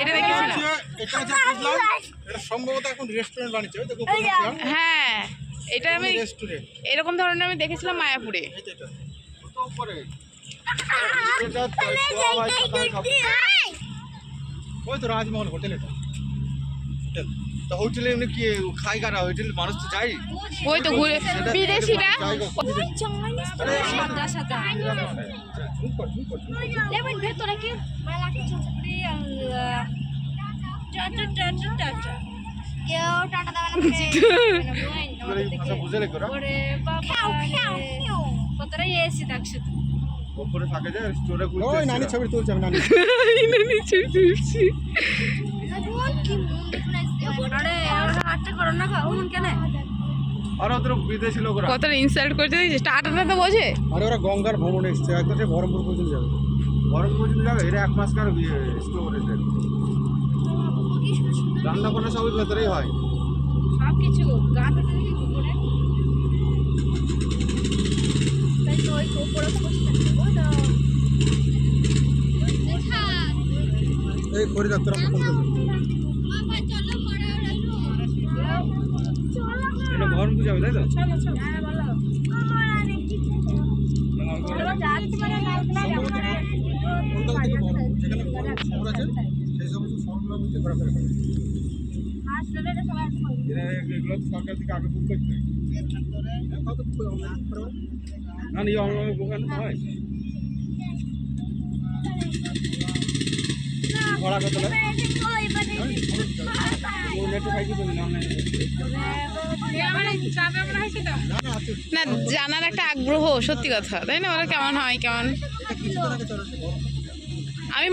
এটা দেখেছিলাম। এটা সম্ভবত এখন রেস্টুরেন্ট বানিয়েছে। হ্যাঁ, এটা আমি রেস্টুরেন্ট এরকম ধরনের আমি দেখেছিলাম মায়াপুরে। ওই তো রাজমহল হোটেল। এটা তো হোটেলে এমনি কি খাই কারা? হোটেল মানুষ তো যাই, ওই তো ঘুরে বিদেশিরা। ভেতরে কি কেউ টাটা দেওয়া বুঝে লেখো কতটা এসি দেখছো ওপরে থাকে যে স্টোরে ওই নানি ছবি তুলছে। আমি নানি ছবি তুলছি। আরে হাতটা করো না ওমন কেন? আর ওদের বিদেশি লোকরা কতটা ইনসাল্ট করতে দিয়েছে। টাটাটা তো বোঝে। আরে ওরা গঙ্গার ভ্রমণে এসছে, একদম সে বহরমপুর পর্যন্ত যাবে। বহরমপুর পর্যন্ত যাবে, এরা 1 মাস কার স্টো করেছে। রান্না বান্না সবই ভেতরেই হয়, সব কিছু গাটা দেখি উপরে তাই তো ওই উপরে বসে ওটা দেখা এই ফরিদার তোরা ফোন করবে। বাবা চলো পড়ে চলো এটা বহরমপুর যাবে, তাই তো? চলো চলো হ্যাঁ বলো আমার অনেক কিছু চলো যাচ্ছি মানে না কলকাতা থেকে বহরমপুর যেখানে শহর আছে সেই সমস্ত শহরগুলোর মধ্যে ঘোরাফেরা করে। আসলে এটা সবাই এগুলো তো সরকার থেকে আগে বুক করতে হয়। না নিয়ে অনলাইনে বুক আনতে হয়। ভাড়া কত লাগে? নেটে খাইছি তো অনলাইনে। না, জানার একটা আগ্রহ, সত্যি কথা, তাই না? ওরা কেমন হয়, কেমন। আমি